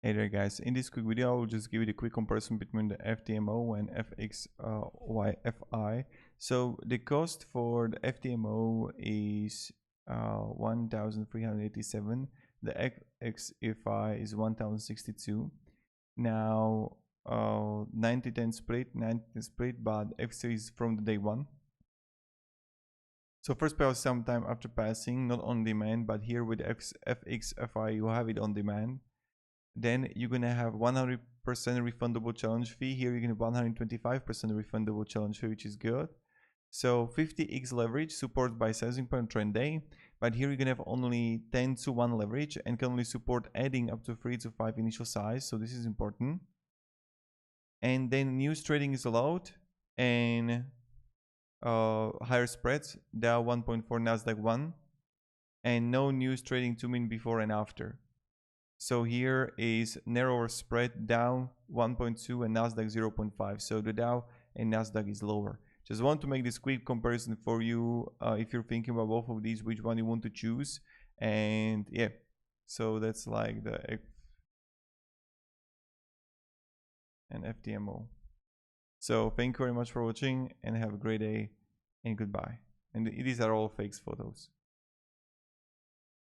Hey there guys, in this quick video I will just give you the quick comparison between the FTMO and FXIFY. So the cost for the FTMO is 1,387, the FXIFY is 1,062. Now 90-10 split, 90-10 split, but FX is from the day one. So first pay out sometime after passing, not on demand, but here with FXIFY you have it on demand. Then you're gonna have 100% refundable challenge fee. Here you're gonna have 125% refundable challenge fee, which is good. So 50x leverage supported by sizing point trend day, but here you're gonna have only 10-1 leverage and can only support adding up to 3 to 5 initial size. So this is important. And then news trading is allowed and higher spreads, Dow 1.4, Nasdaq 1, and no news trading 2 min before and after. So here is narrower spread, Dow 1.2 and Nasdaq 0.5. So the Dow and Nasdaq is lower. Just want to make this quick comparison for you if you're thinking about both of these, which one you want to choose. And yeah, so that's like the F and FTMO. So thank you very much for watching and have a great day and goodbye. And these are all fakes photos.